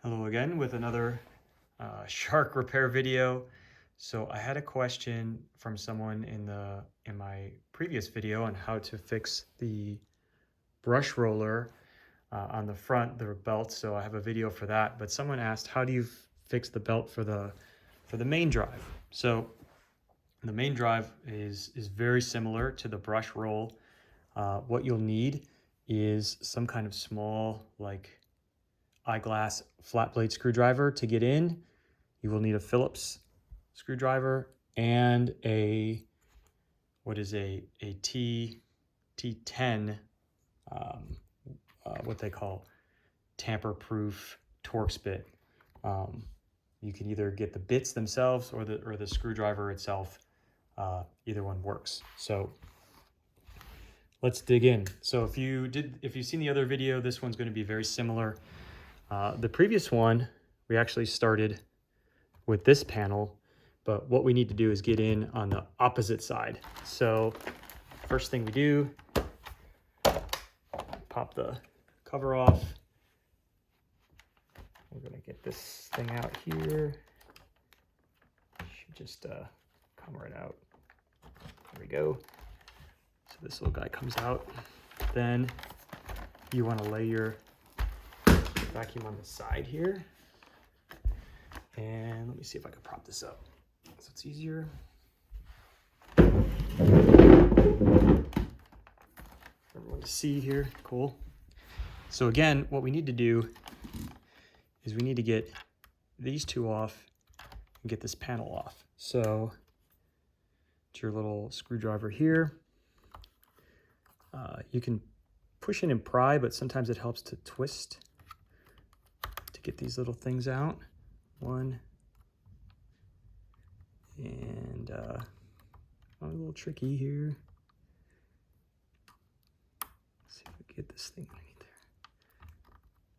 Hello again with another shark repair video. So I had a question from someone in my previous video on how to fix the brush roller on the front, the belt. So I have a video for that. But someone asked, how do you fix the belt for the main drive? So the main drive is very similar to the brush roll. What you'll need is some kind of small, like, eyeglass flat blade screwdriver to get in. You will need a Phillips screwdriver and a T10, what they call tamper-proof Torx bit. You can either get the bits themselves or the screwdriver itself. Either one works. So let's dig in. So if you've seen the other video, this one's going to be very similar. The previous one, we actually started with this panel, but what we need to do is get in on the opposite side. So first thing we do, pop the cover off. We're gonna get this thing out here. Should just come right out. There we go. So this little guy comes out. Then you want to lay your vacuum on the side here. And let me see if I can prop this up so it's easier. Everyone to see here, cool. So again, what we need to do is we need to get these two off and get this panel off. So it's your little screwdriver here. You can push in and pry, but sometimes it helps to twist to get these little things out. One, and a little tricky here. Let's see if we can get this thing underneath there.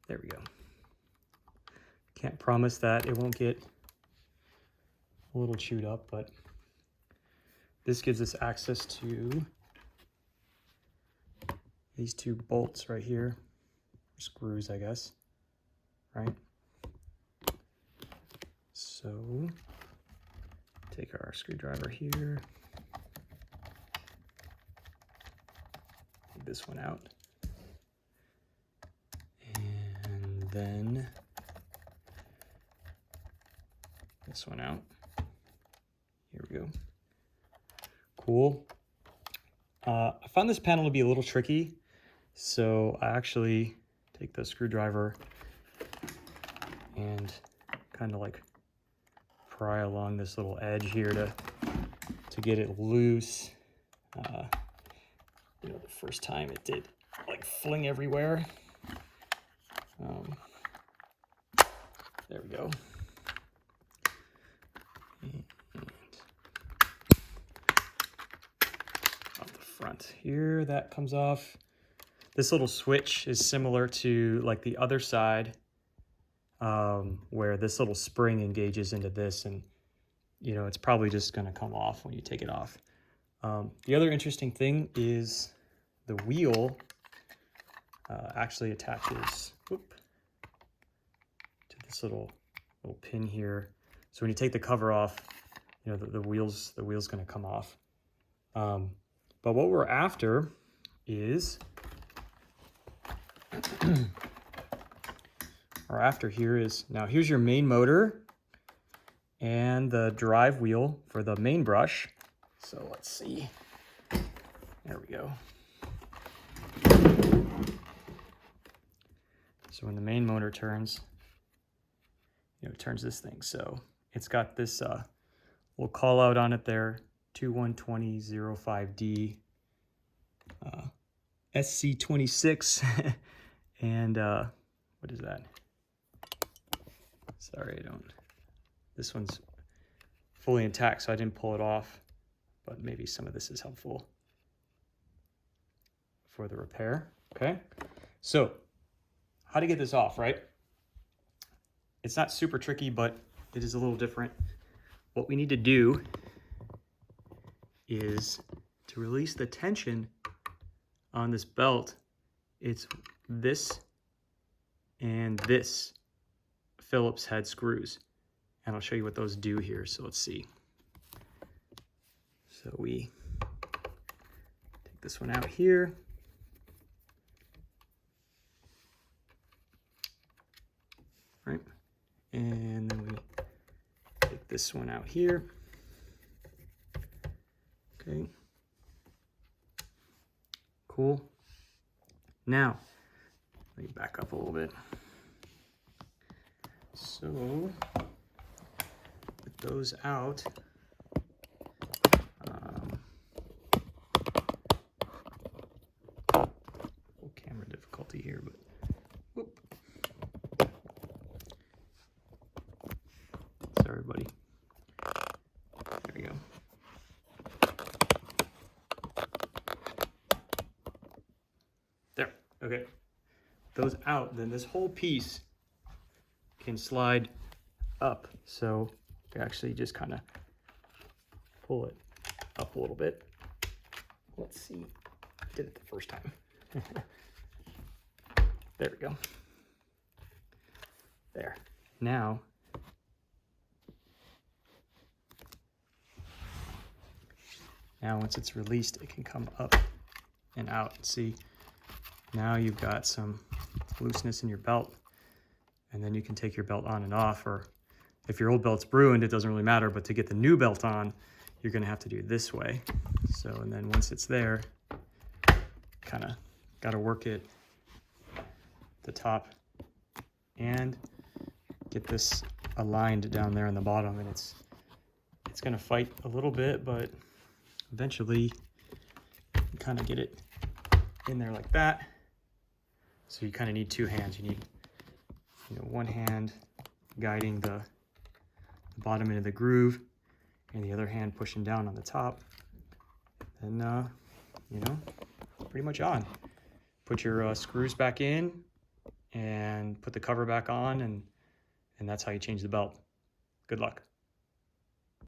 There we go. Can't promise that it won't get a little chewed up, but this gives us access to these two bolts right here, screws, I guess, right? So take our screwdriver here, take this one out, and then this one out. Here we go. Cool. I found this panel to be a little tricky, so I actually take the screwdriver and kind of like pry along this little edge here to get it loose. You know, the first time it did like fling everywhere. There we go. And off the front here, that comes off. This little switch is similar to like the other side, where this little spring engages into this, and you know, it's probably just going to come off when you take it off. The other interesting thing is the wheel actually attaches to this little pin here. So when you take the cover off, you know, the wheel's going to come off. But what we're after is here's your main motor and the drive wheel for the main brush. So let's see. There we go. So when the main motor turns, you know, it turns this thing. So it's got this little call out on it there, 21205D, SC26, and what is that? Sorry, this one's fully intact, so I didn't pull it off, but maybe some of this is helpful for the repair. Okay, so how to get this off, right? It's not super tricky, but it is a little different. What we need to do is to release the tension on this belt. It's this and this. Phillips head screws. And I'll show you what those do here. So let's see. So we take this one out here. Right. And then we take this one out here. Okay. Cool. Now, let me back up a little bit. So, with those out, little camera difficulty here, but whoop. Sorry, buddy. There we go. There. Okay. Those out, then this whole piece can slide up. So you actually just kind of pull it up a little bit. Let's see. I did it the first time. There we go. There. Now, once it's released, it can come up and out. See, now you've got some looseness in your belt, and then you can take your belt on and off, or if your old belt's ruined, it doesn't really matter, but to get the new belt on, you're gonna have to do it this way. So, and then once it's there, kind of got to work it the top and get this aligned down there on the bottom, and it's gonna fight a little bit, but eventually you kind of get it in there like that. So you kind of need two hands. You need, one hand guiding the bottom into the groove and the other hand pushing down on the top. And pretty much on. Put your screws back in and put the cover back on, and that's how you change the belt. Good luck.